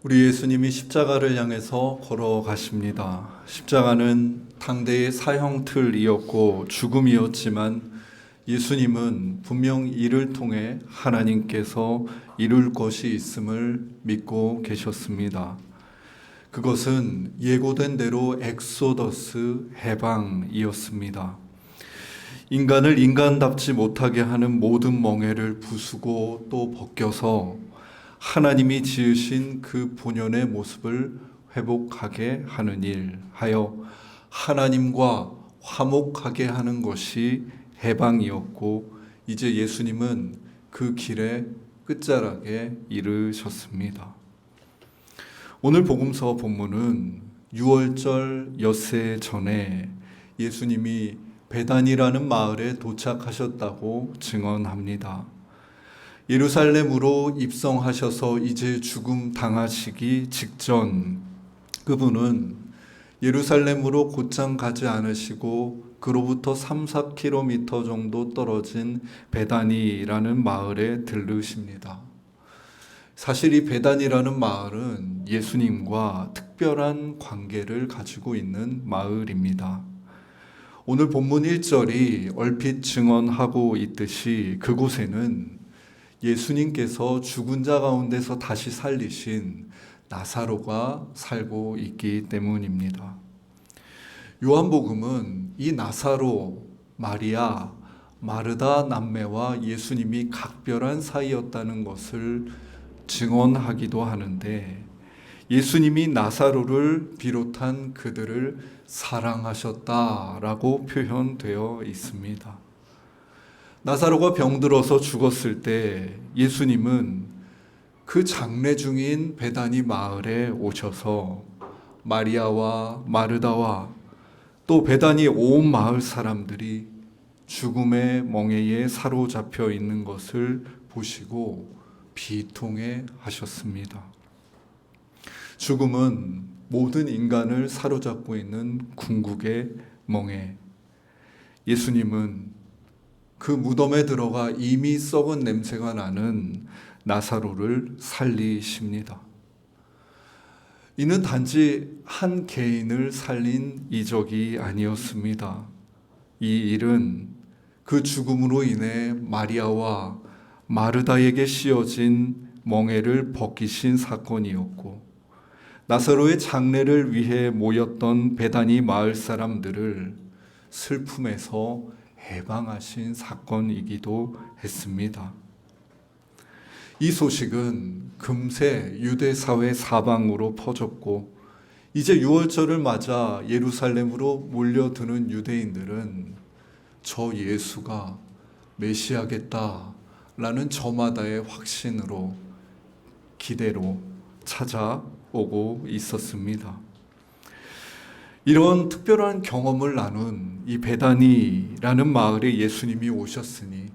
우리 예수님이 십자가를 향해서 걸어가십니다. 십자가는 당대의 사형틀이었고 죽음이었지만 예수님은 분명 이를 통해 하나님께서 이룰 것이 있음을 믿고 계셨습니다. 그것은 예고된 대로 엑소더스 해방이었습니다. 인간을 인간답지 못하게 하는 모든 멍에를 부수고 또 벗겨서 하나님이 지으신 그 본연의 모습을 회복하게 하는 일 하여 하나님과 화목하게 하는 것이 해방이었고, 이제 예수님은 그 길의 끝자락에 이르셨습니다. 오늘 복음서 본문은 유월절 엿새 전에 예수님이 베단이라는 마을에 도착하셨다고 증언합니다. 예루살렘으로 입성하셔서 이제 죽음 당하시기 직전 그분은 예루살렘으로 곧장 가지 않으시고 그로부터 3-4km 정도 떨어진 베다니라는 마을에 들르십니다. 사실 이 베다니라는 마을은 예수님과 특별한 관계를 가지고 있는 마을입니다. 오늘 본문 1절이 얼핏 증언하고 있듯이 그곳에는 예수님께서 죽은 자 가운데서 다시 살리신 나사로가 살고 있기 때문입니다. 요한복음은 이 나사로, 마리아, 마르다 남매와 예수님이 각별한 사이였다는 것을 증언하기도 하는데, 예수님이 나사로를 비롯한 그들을 사랑하셨다라고 표현되어 있습니다. 나사로가 병들어서 죽었을 때 예수님은 그 장례 중인 베다니 마을에 오셔서 마리아와 마르다와 또 베다니 온 마을 사람들이 죽음의 멍에에 사로잡혀 있는 것을 보시고 비통해 하셨습니다. 죽음은 모든 인간을 사로잡고 있는 궁극의 멍에, 예수님은 그 무덤에 들어가 이미 썩은 냄새가 나는 나사로를 살리십니다. 이는 단지 한 개인을 살린 이적이 아니었습니다. 이 일은 그 죽음으로 인해 마리아와 마르다에게 씌어진 멍에를 벗기신 사건이었고, 나사로의 장례를 위해 모였던 베다니 마을 사람들을 슬픔에서 해방하신 사건이기도 했습니다. 이 소식은 금세 유대 사회 사방으로 퍼졌고, 이제 유월절을 맞아 예루살렘으로 몰려드는 유대인들은 저 예수가 메시아겠다라는 저마다의 확신으로, 기대로 찾아오고 있었습니다. 이런 특별한 경험을 나눈 이 베다니라는 마을에 예수님이 오셨으니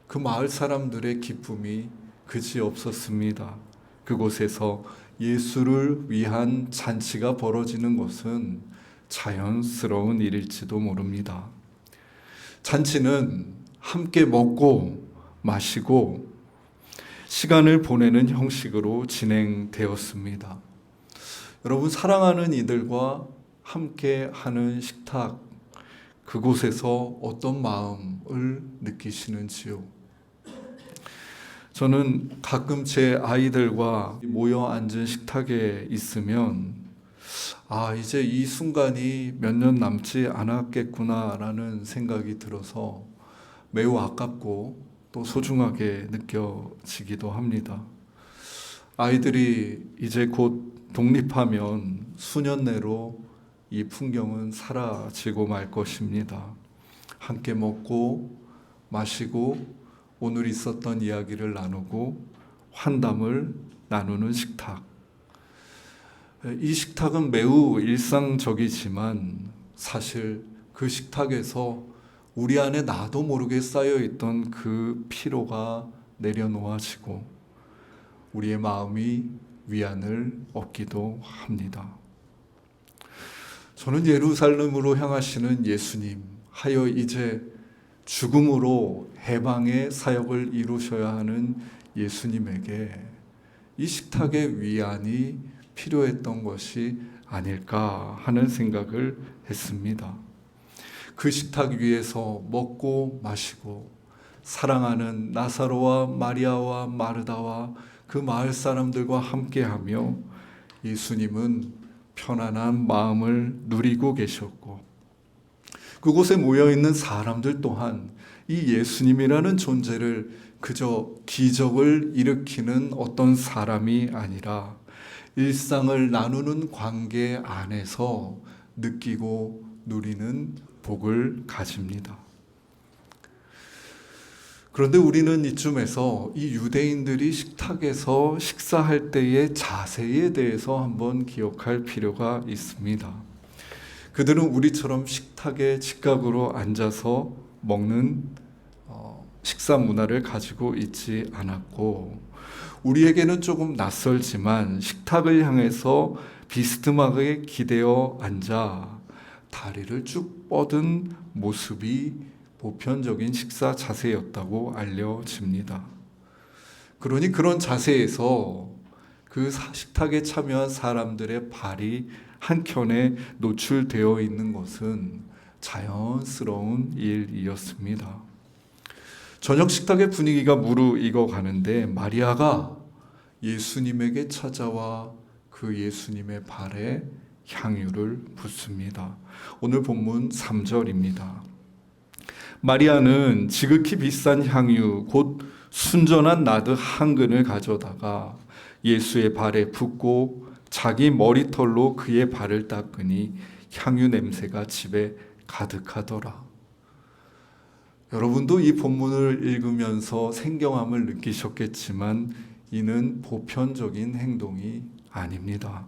그 마을 사람들의 기쁨이 그지 없었습니다. 그곳에서 예수를 위한 잔치가 벌어지는 것은 자연스러운 일일지도 모릅니다. 잔치는 함께 먹고 마시고 시간을 보내는 형식으로 진행되었습니다. 여러분, 사랑하는 이들과 함께 하는 식탁, 그곳에서 어떤 마음을 느끼시는지요? 저는 가끔 제 아이들과 모여 앉은 식탁에 있으면 이제 이 순간이 몇 년 남지 않았겠구나라는 생각이 들어서 매우 아깝고 또 소중하게 느껴지기도 합니다. 아이들이 이제 곧 독립하면 수년 내로 이 풍경은 사라지고 말 것입니다. 함께 먹고 마시고 오늘 있었던 이야기를 나누고 환담을 나누는 식탁. 이 식탁은 매우 일상적이지만 사실 그 식탁에서 우리 안에 나도 모르게 쌓여있던 그 피로가 내려놓아지고 우리의 마음이 위안을 얻기도 합니다. 저는 예루살렘으로 향하시는 예수님 하여 이제 죽음으로 해방의 사역을 이루셔야 하는 예수님에게 이 식탁의 위안이 필요했던 것이 아닐까 하는 생각을 했습니다. 그 식탁 위에서 먹고 마시고 사랑하는 나사로와 마리아와 마르다와 그 마을 사람들과 함께하며 예수님은 편안한 마음을 누리고 계셨고, 그곳에 모여있는 사람들 또한 이 예수님이라는 존재를 그저 기적을 일으키는 어떤 사람이 아니라 일상을 나누는 관계 안에서 느끼고 누리는 복을 가집니다. 그런데 우리는 이쯤에서 이 유대인들이 식탁에서 식사할 때의 자세에 대해서 한번 기억할 필요가 있습니다. 그들은 우리처럼 식탁에 직각으로 앉아서 먹는 식사 문화를 가지고 있지 않았고, 우리에게는 조금 낯설지만 식탁을 향해서 비스듬하게 기대어 앉아 다리를 쭉 뻗은 모습이 보편적인 식사 자세였다고 알려집니다. 그러니 그런 자세에서 그 식탁에 참여한 사람들의 발이 한켠에 노출되어 있는 것은 자연스러운 일이었습니다. 저녁 식탁의 분위기가 무르익어 가는데 마리아가 예수님에게 찾아와 그 예수님의 발에 향유를 붓습니다. 오늘 본문 3절입니다. 마리아는 지극히 비싼 향유 곧 순전한 나드 한 근을 가져다가 예수의 발에 붓고 자기 머리털로 그의 발을 닦으니 향유 냄새가 집에 가득하더라. 여러분도 이 본문을 읽으면서 생경함을 느끼셨겠지만 이는 보편적인 행동이 아닙니다.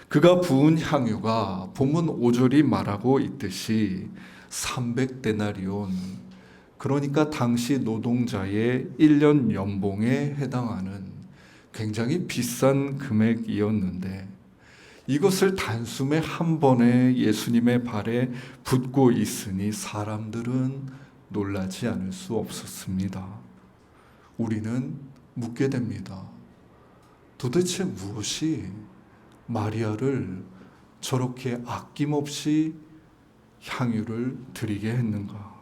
그가 부은 향유가 본문 5절이 말하고 있듯이 300데나리온, 그러니까 당시 노동자의 1년 연봉에 해당하는 굉장히 비싼 금액이었는데, 이것을 단숨에 한 번에 예수님의 발에 붓고 있으니 사람들은 놀라지 않을 수 없었습니다. 우리는 묻게 됩니다. 도대체 무엇이 마리아를 저렇게 아낌없이 향유를 드리게 했는가?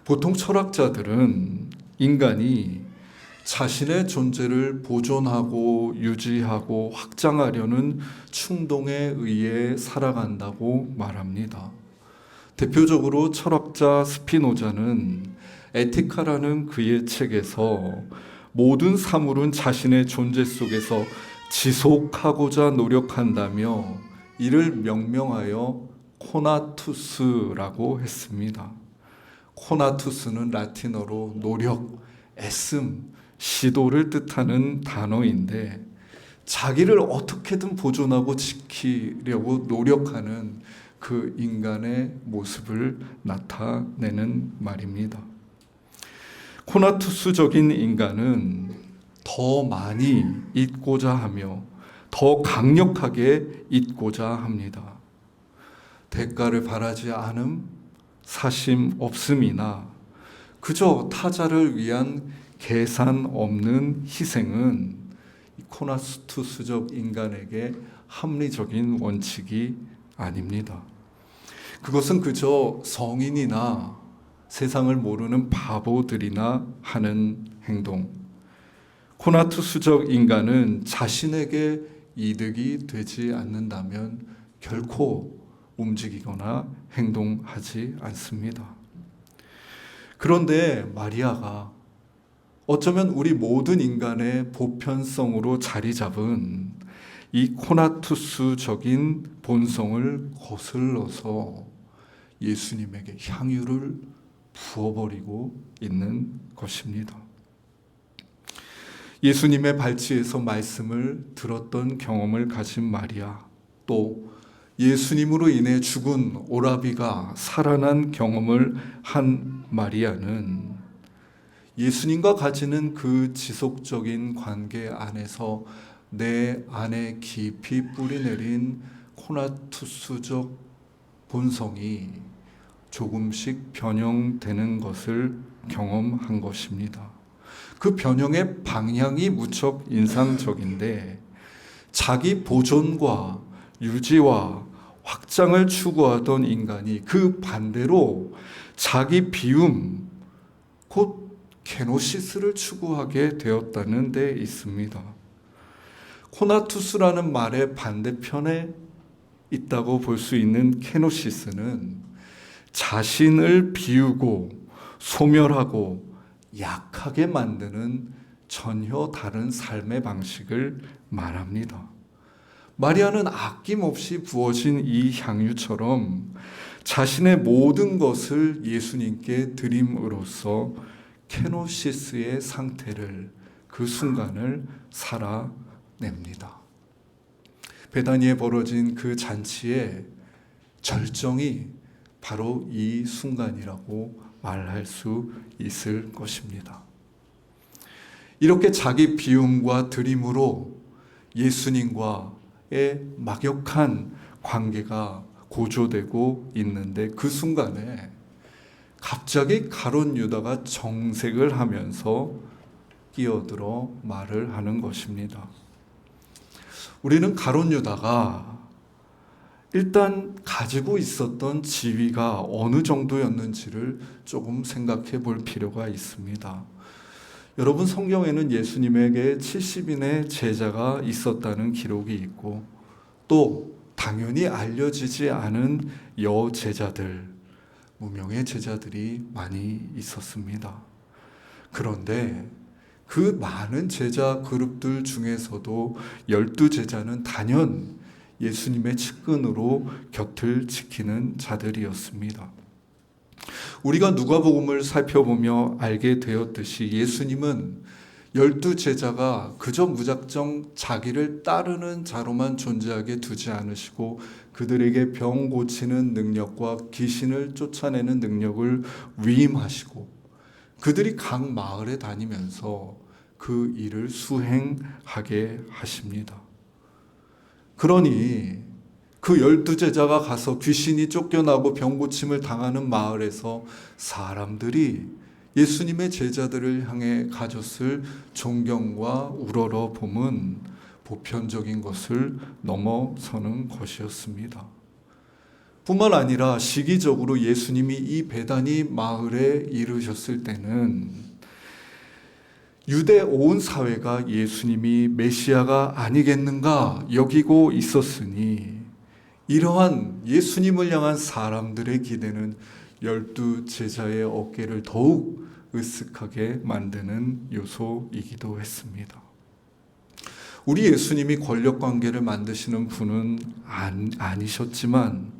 보통 철학자들은 인간이 자신의 존재를 보존하고 유지하고 확장하려는 충동에 의해 살아간다고 말합니다. 대표적으로 철학자 스피노자는 에티카라는 그의 책에서 모든 사물은 자신의 존재 속에서 지속하고자 노력한다며 이를 명명하여 코나투스라고 했습니다. 코나투스는 라틴어로 노력, 애씀, 시도를 뜻하는 단어인데 자기를 어떻게든 보존하고 지키려고 노력하는 그 인간의 모습을 나타내는 말입니다. 코나투스적인 인간은 더 많이 잊고자 하며 더 강력하게 잊고자 합니다. 대가를 바라지 않음, 사심 없음이나 그저 타자를 위한 계산 없는 희생은 코나투스적 인간에게 합리적인 원칙이 아닙니다. 그것은 그저 성인이나 세상을 모르는 바보들이나 하는 행동. 코나투스적 인간은 자신에게 이득이 되지 않는다면 결코 움직이거나 행동하지 않습니다. 그런데 마리아가 어쩌면 우리 모든 인간의 보편성으로 자리 잡은 이 코나투스적인 본성을 거슬러서 예수님에게 향유를 부어버리고 있는 것입니다. 예수님의 발치에서 말씀을 들었던 경험을 가진 마리아, 또 예수님으로 인해 죽은 오라비가 살아난 경험을 한 마리아는 예수님과 가지는 그 지속적인 관계 안에서 내 안에 깊이 뿌리내린 코나투스적 본성이 조금씩 변형되는 것을 경험한 것입니다. 그 변형의 방향이 무척 인상적인데 자기 보존과 유지와 확장을 추구하던 인간이 그 반대로 자기 비움, 곧 케노시스를 추구하게 되었다는 데 있습니다. 코나투스라는 말의 반대편에 있다고 볼 수 있는 케노시스는 자신을 비우고 소멸하고 약하게 만드는 전혀 다른 삶의 방식을 말합니다. 마리아는 아낌없이 부어진 이 향유처럼 자신의 모든 것을 예수님께 드림으로써 케노시스의 상태를, 그 순간을 살아냅니다. 베다니에 벌어진 그 잔치의 절정이 바로 이 순간이라고 말할 수 있을 것입니다. 이렇게 자기 비움과 드림으로 예수님과의 막역한 관계가 고조되고 있는데 그 순간에 갑자기 가룟 유다가 정색을 하면서 끼어들어 말을 하는 것입니다. 우리는 가룟 유다가 일단 가지고 있었던 지위가 어느 정도였는지를 조금 생각해 볼 필요가 있습니다. 여러분, 성경에는 예수님에게 70인의 제자가 있었다는 기록이 있고 또 당연히 알려지지 않은 여제자들, 무명의 제자들이 많이 있었습니다. 그런데 그 많은 제자 그룹들 중에서도 12제자는 단연 예수님의 측근으로 곁을 지키는 자들이었습니다. 우리가 누가복음을 살펴보며 알게 되었듯이 예수님은 12제자가 그저 무작정 자기를 따르는 자로만 존재하게 두지 않으시고 그들에게 병 고치는 능력과 귀신을 쫓아내는 능력을 위임하시고 그들이 각 마을에 다니면서 그 일을 수행하게 하십니다. 그러니 그 12제자가 가서 귀신이 쫓겨나고 병 고침을 당하는 마을에서 사람들이 예수님의 제자들을 향해 가졌을 존경과 우러러봄은 보편적인 것을 넘어서는 것이었습니다. 뿐만 아니라 시기적으로 예수님이 이 베다니 마을에 이르셨을 때는 유대 온 사회가 예수님이 메시아가 아니겠는가 여기고 있었으니 이러한 예수님을 향한 사람들의 기대는 12제자의 어깨를 더욱 으쓱하게 만드는 요소이기도 했습니다. 우리 예수님이 권력관계를 만드시는 분은 아니셨지만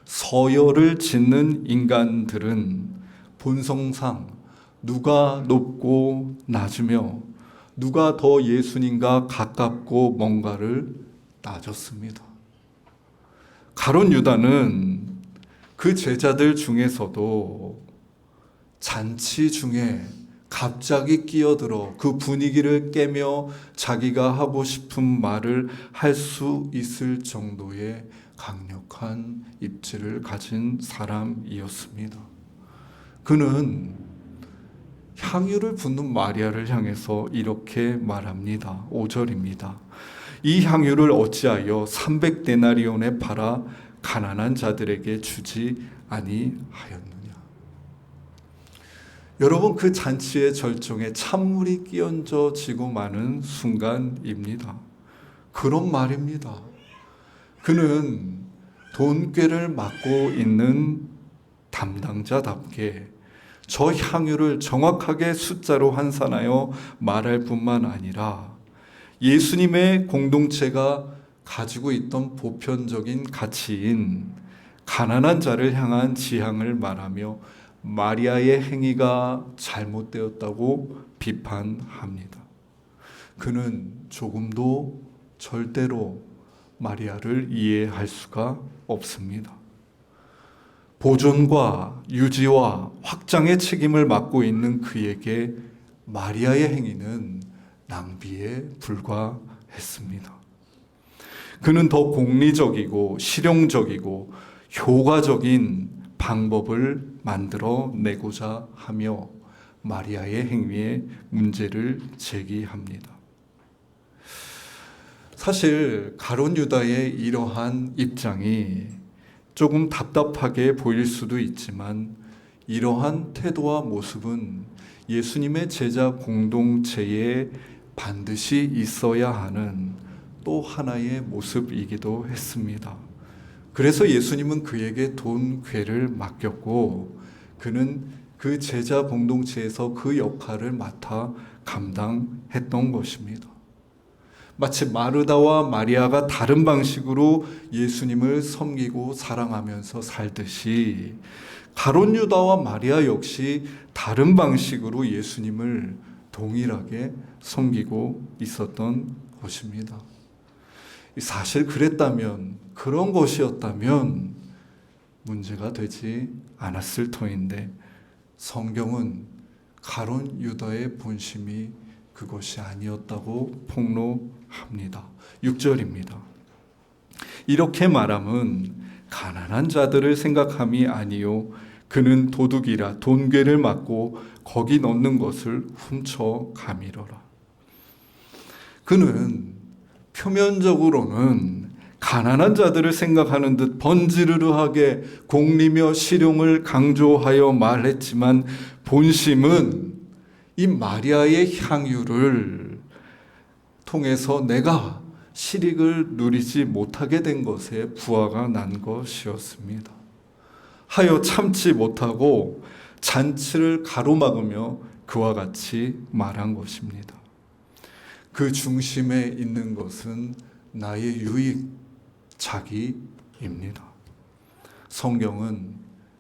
서열을 짓는 인간들은 본성상 누가 높고 낮으며 누가 더 예수님과 가깝고 뭔가를 따졌습니다. 가룟 유다는 그 제자들 중에서도 잔치 중에 갑자기 끼어들어 그 분위기를 깨며 자기가 하고 싶은 말을 할 수 있을 정도의 강력한 입지를 가진 사람이었습니다. 그는 향유를 붓는 마리아를 향해서 이렇게 말합니다. 5절입니다. 이 향유를 어찌하여 300데나리온에 팔아 가난한 자들에게 주지 아니하였느냐. 여러분, 그 잔치의 절정에 찬물이 끼얹어지고 마는 순간입니다. 그런 말입니다. 그는 돈꾀를 맡고 있는 담당자답게 저 향유를 정확하게 숫자로 환산하여 말할 뿐만 아니라 예수님의 공동체가 가지고 있던 보편적인 가치인 가난한 자를 향한 지향을 말하며 마리아의 행위가 잘못되었다고 비판합니다. 그는 조금도 절대로 마리아를 이해할 수가 없습니다. 보존과 유지와 확장의 책임을 맡고 있는 그에게 마리아의 행위는 낭비에 불과했습니다. 그는 더 공리적이고 실용적이고 효과적인 방법을 만들어 내고자 하며 마리아의 행위에 문제를 제기합니다. 사실 가룟 유다의 이러한 입장이 조금 답답하게 보일 수도 있지만 이러한 태도와 모습은 예수님의 제자 공동체에 반드시 있어야 하는 또 하나의 모습이기도 했습니다. 그래서 예수님은 그에게 돈 궤를 맡겼고 그는 그 제자 공동체에서 그 역할을 맡아 감당했던 것입니다. 마치 마르다와 마리아가 다른 방식으로 예수님을 섬기고 사랑하면서 살듯이 가룟 유다와 마리아 역시 다른 방식으로 예수님을 동일하게 섬기고 있었던 것입니다. 사실 그랬다면, 그런 것이었다면 문제가 되지 않았을 터인데 성경은 가룟 유다의 본심이 그것이 아니었다고 폭로합니다. 6절입니다. 이렇게 말함은 가난한 자들을 생각함이 아니요 그는 도둑이라 돈궤를 맞고 거기 넣는 것을 훔쳐가미러라. 그는 표면적으로는 가난한 자들을 생각하는 듯 번지르르하게 공리며 실용을 강조하여 말했지만 본심은 이 마리아의 향유를 통해서 내가 실익을 누리지 못하게 된 것에 부화가 난 것이었습니다. 하여 참지 못하고 잔치를 가로막으며 그와 같이 말한 것입니다. 그 중심에 있는 것은 나의 유익, 자기입니다. 성경은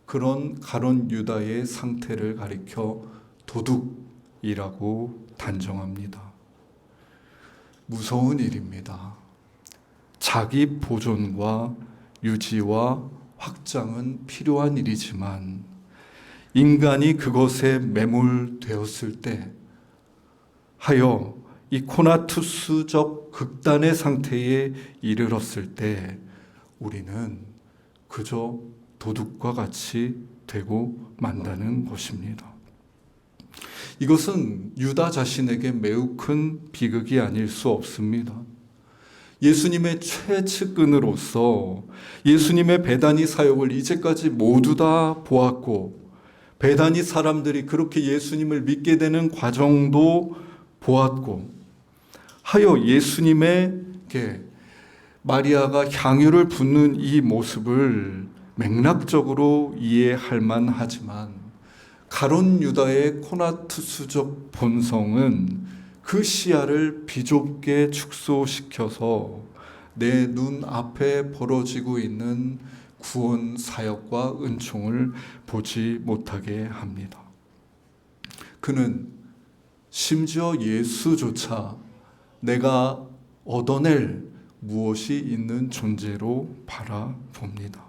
그런 가룟 유다의 상태를 가리켜 도둑이라고 단정합니다. 무서운 일입니다. 자기 보존과 유지와 확장은 필요한 일이지만 인간이 그것에 매몰되었을 때 하여 이 코나투스적 극단의 상태에 이르렀을 때 우리는 그저 도둑과 같이 되고 만다는 것입니다. 이것은 유다 자신에게 매우 큰 비극이 아닐 수 없습니다. 예수님의 최측근으로서 예수님의 베다니 사역을 이제까지 모두 다 보았고 베다니 사람들이 그렇게 예수님을 믿게 되는 과정도 보았고 하여 예수님에게 마리아가 향유를 붓는 이 모습을 맥락적으로 이해할 만하지만 가룟 유다의 코나투스적 본성은 그 시야를 비좁게 축소시켜서 내 눈 앞에 벌어지고 있는 구원 사역과 은총을 보지 못하게 합니다. 그는 심지어 예수조차 내가 얻어낼 무엇이 있는 존재로 바라봅니다.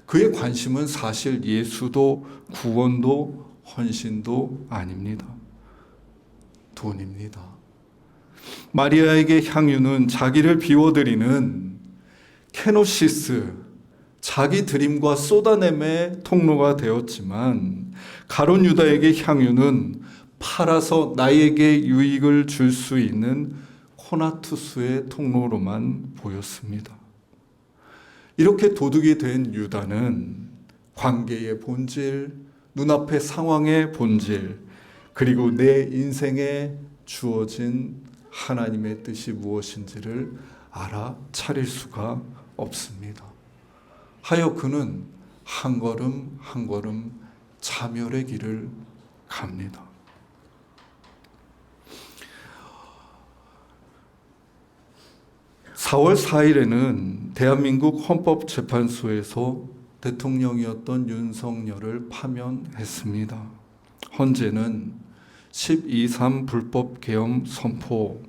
그의 관심은 사실 예수도 구원도 헌신도 아닙니다. 돈입니다. 마리아에게 향유는 자기를 비워드리는 케노시스, 자기 드림과 쏟아냄의 통로가 되었지만 가룟 유다에게 향유는 팔아서 나에게 유익을 줄 수 있는 코나투스의 통로로만 보였습니다. 이렇게 도둑이 된 유다는 관계의 본질, 눈앞의 상황의 본질, 그리고 내 인생에 주어진 하나님의 뜻이 무엇인지를 알아차릴 수가 없습니다. 하여 그는 한 걸음 한 걸음 자멸의 길을 갑니다. (4월 4일에는) 대한민국 헌법재판소에서 대통령이었던 윤석열을 파면했습니다. 헌재는 12.3 불법 계엄 선포,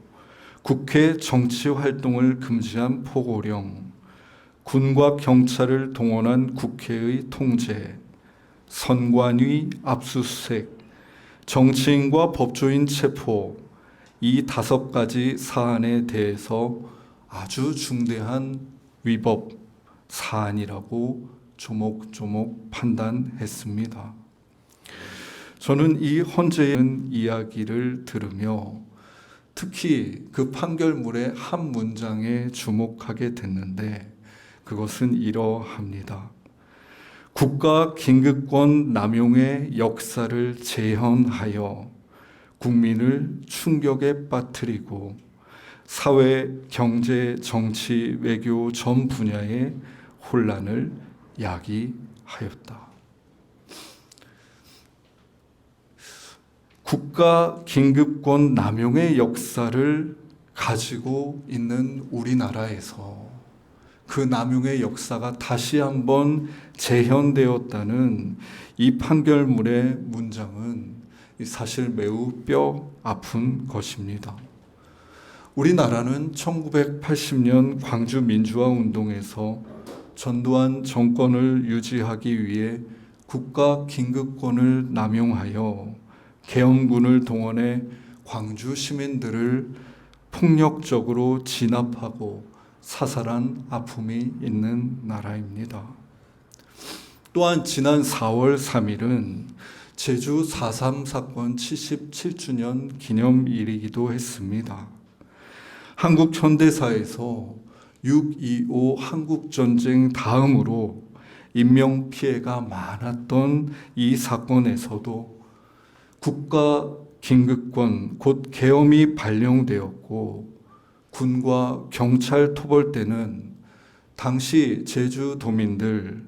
국회 정치 활동을 금지한 포고령, 군과 경찰을 동원한 국회의 통제, 선관위 압수수색, 정치인과 법조인 체포, 이 5가지 사안에 대해서 아주 중대한 위법 사안이라고 조목조목 판단했습니다. 저는 이 헌재의 이야기를 들으며 특히 그 판결문의 한 문장에 주목하게 됐는데 그것은 이러합니다. 국가 긴급권 남용의 역사를 재현하여 국민을 충격에 빠뜨리고 사회, 경제, 정치, 외교 전 분야의 혼란을 야기하였다. 국가 긴급권 남용의 역사를 가지고 있는 우리나라에서 그 남용의 역사가 다시 한번 재현되었다는 이 판결문의 문장은 사실 매우 뼈 아픈 것입니다. 우리나라는 1980년 광주 민주화 운동에서 전두환 정권을 유지하기 위해 국가 긴급권을 남용하여 계엄군을 동원해 광주 시민들을 폭력적으로 진압하고 사살한 아픔이 있는 나라입니다. 또한 지난 4월 3일은 제주 4.3 사건 77주년 기념일이기도 했습니다. 한국 현대사에서 6.25 한국전쟁 다음으로 인명피해가 많았던 이 사건에서도 국가 긴급권, 곧 계엄이 발령되었고 군과 경찰 토벌대는 당시 제주도민들,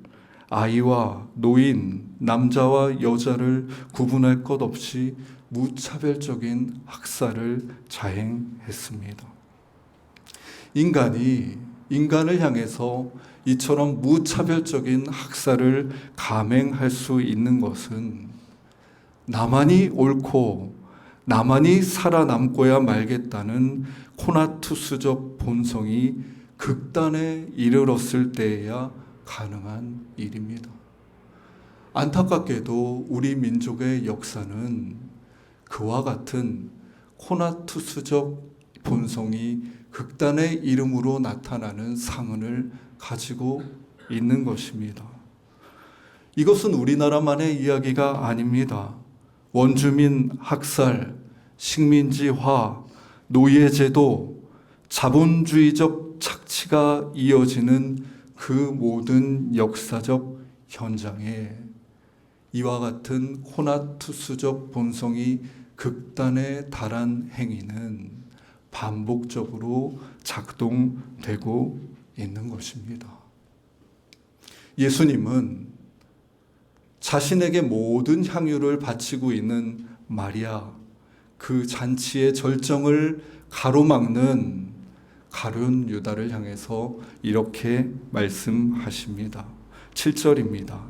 아이와 노인, 남자와 여자를 구분할 것 없이 무차별적인 학살을 자행했습니다. 인간이 인간을 향해서 이처럼 무차별적인 학살을 감행할 수 있는 것은 나만이 옳고 나만이 살아남고야 말겠다는 코나투스적 본성이 극단에 이르렀을 때에야 가능한 일입니다. 안타깝게도 우리 민족의 역사는 그와 같은 코나투스적 본성이 극단의 이름으로 나타나는 상흔을 가지고 있는 것입니다. 이것은 우리나라만의 이야기가 아닙니다. 원주민 학살, 식민지화, 노예제도, 자본주의적 착취가 이어지는 그 모든 역사적 현장에 이와 같은 코나투스적 본성이 극단에 달한 행위는 반복적으로 작동되고 있는 것입니다. 예수님은 자신에게 모든 향유를 바치고 있는 마리아, 그 잔치의 절정을 가로막는 가룟 유다를 향해서 이렇게 말씀하십니다. 7절입니다.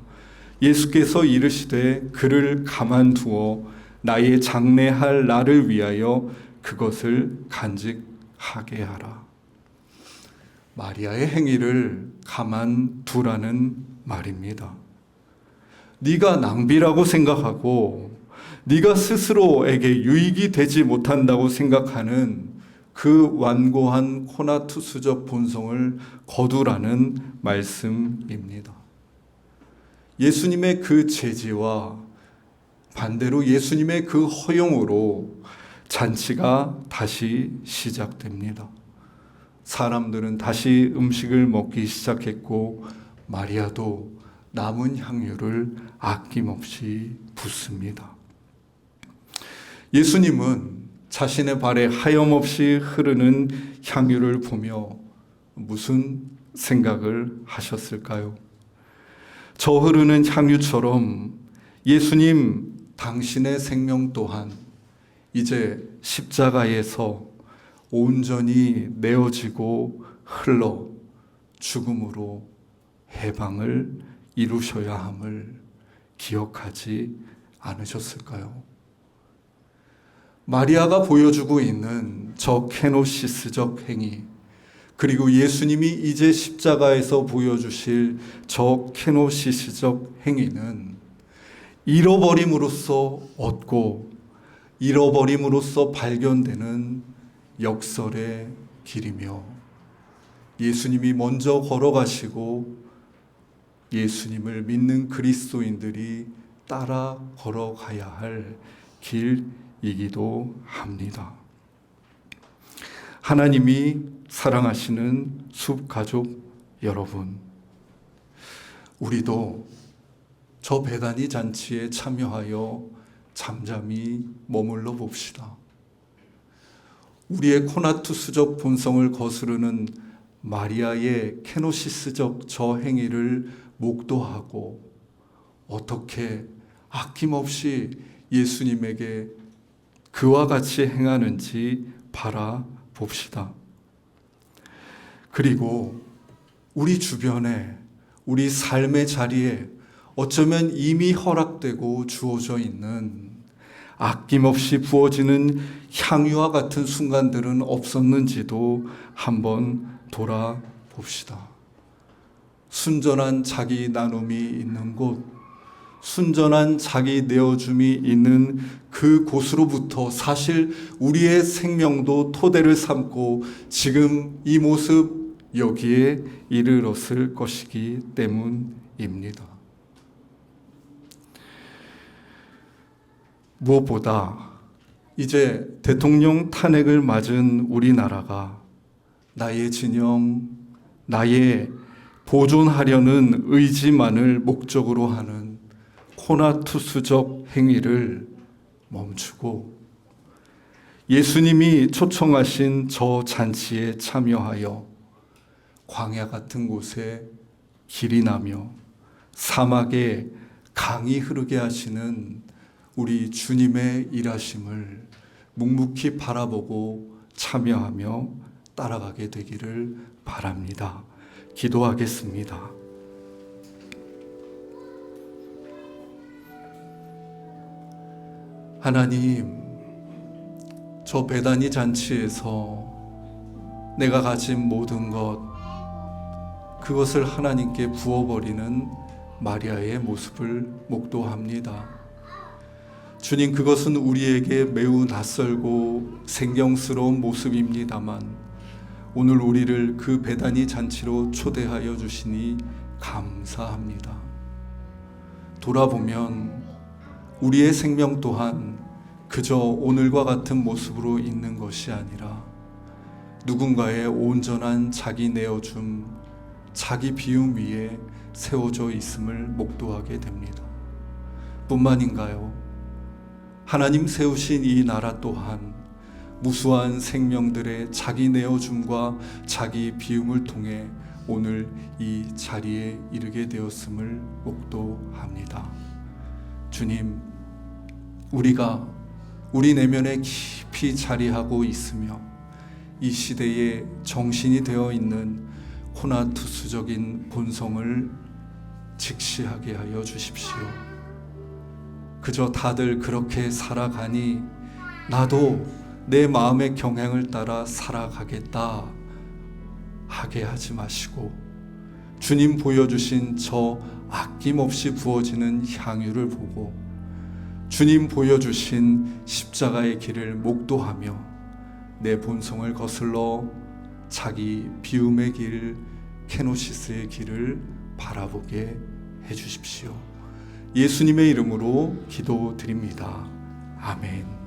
예수께서 이르시되 그를 가만두어 나의 장례할 날을 위하여 그것을 간직하게 하라. 마리아의 행위를 가만두라는 말입니다. 네가 낭비라고 생각하고 네가 스스로에게 유익이 되지 못한다고 생각하는 그 완고한 코나투스적 본성을 거두라는 말씀입니다. 예수님의 그 제지와 반대로 예수님의 그 허용으로 잔치가 다시 시작됩니다. 사람들은 다시 음식을 먹기 시작했고 마리아도 남은 향유를 아낌없이 붓습니다. 예수님은 자신의 발에 하염없이 흐르는 향유를 보며 무슨 생각을 하셨을까요? 저 흐르는 향유처럼 예수님 당신의 생명 또한 이제 십자가에서 온전히 내어지고 흘러 죽음으로 해방을 이루셔야 함을 기억하지 않으셨을까요? 마리아가 보여주고 있는 저 케노시스적 행위, 그리고 예수님이 이제 십자가에서 보여주실 저 케노시스적 행위는 잃어버림으로써 얻고 잃어버림으로써 발견되는 역설의 길이며 예수님이 먼저 걸어가시고 예수님을 믿는 그리스도인들이 따라 걸어가야 할 길이기도 합니다. 하나님이 사랑하시는 숲 가족 여러분, 우리도 저 배단위 잔치에 참여하여 잠잠히 머물러 봅시다. 우리의 코나투스적 본성을 거스르는 마리아의 케노시스적 저 행위를 목도하고 어떻게 아낌없이 예수님에게 그와 같이 행하는지 바라봅시다. 그리고 우리 주변에, 우리 삶의 자리에 어쩌면 이미 허락되고 주어져 있는 아낌없이 부어지는 향유와 같은 순간들은 없었는지도 한번 돌아봅시다. 순전한 자기 나눔이 있는 곳, 순전한 자기 내어줌이 있는 그 곳으로부터 사실 우리의 생명도 토대를 삼고 지금 이 모습 여기에 이르렀을 것이기 때문입니다. 무엇보다 이제 대통령 탄핵을 맞은 우리나라가 나의 진영, 나의 보존하려는 의지만을 목적으로 하는 코나투스적 행위를 멈추고 예수님이 초청하신 저 잔치에 참여하여 광야 같은 곳에 길이 나며 사막에 강이 흐르게 하시는 우리 주님의 일하심을 묵묵히 바라보고 참여하며 따라가게 되기를 바랍니다. 기도하겠습니다. 하나님, 저 배단위 잔치에서 내가 가진 모든 것, 그것을 하나님께 부어버리는 마리아의 모습을 목도합니다. 주님, 그것은 우리에게 매우 낯설고 생경스러운 모습입니다만 오늘 우리를 그 배단위 잔치로 초대하여 주시니 감사합니다. 돌아보면 우리의 생명 또한 그저 오늘과 같은 모습으로 있는 것이 아니라 누군가의 온전한 자기 내어줌, 자기 비움 위에 세워져 있음을 목도하게 됩니다. 뿐만인가요? 하나님 세우신 이 나라 또한 무수한 생명들의 자기 내어줌과 자기 비움을 통해 오늘 이 자리에 이르게 되었음을 목도합니다. 주님, 우리가 우리 내면에 깊이 자리하고 있으며 이 시대에 정신이 되어 있는 코나투스적인 본성을 직시하게 하여 주십시오. 그저 다들 그렇게 살아가니 나도 내 마음의 경향을 따라 살아가겠다 하게 하지 마시고 주님 보여주신 저 아낌없이 부어지는 향유를 보고 주님 보여주신 십자가의 길을 목도하며 내 본성을 거슬러 자기 비움의 길, 케노시스의 길을 바라보게 해주십시오. 예수님의 이름으로 기도드립니다. 아멘.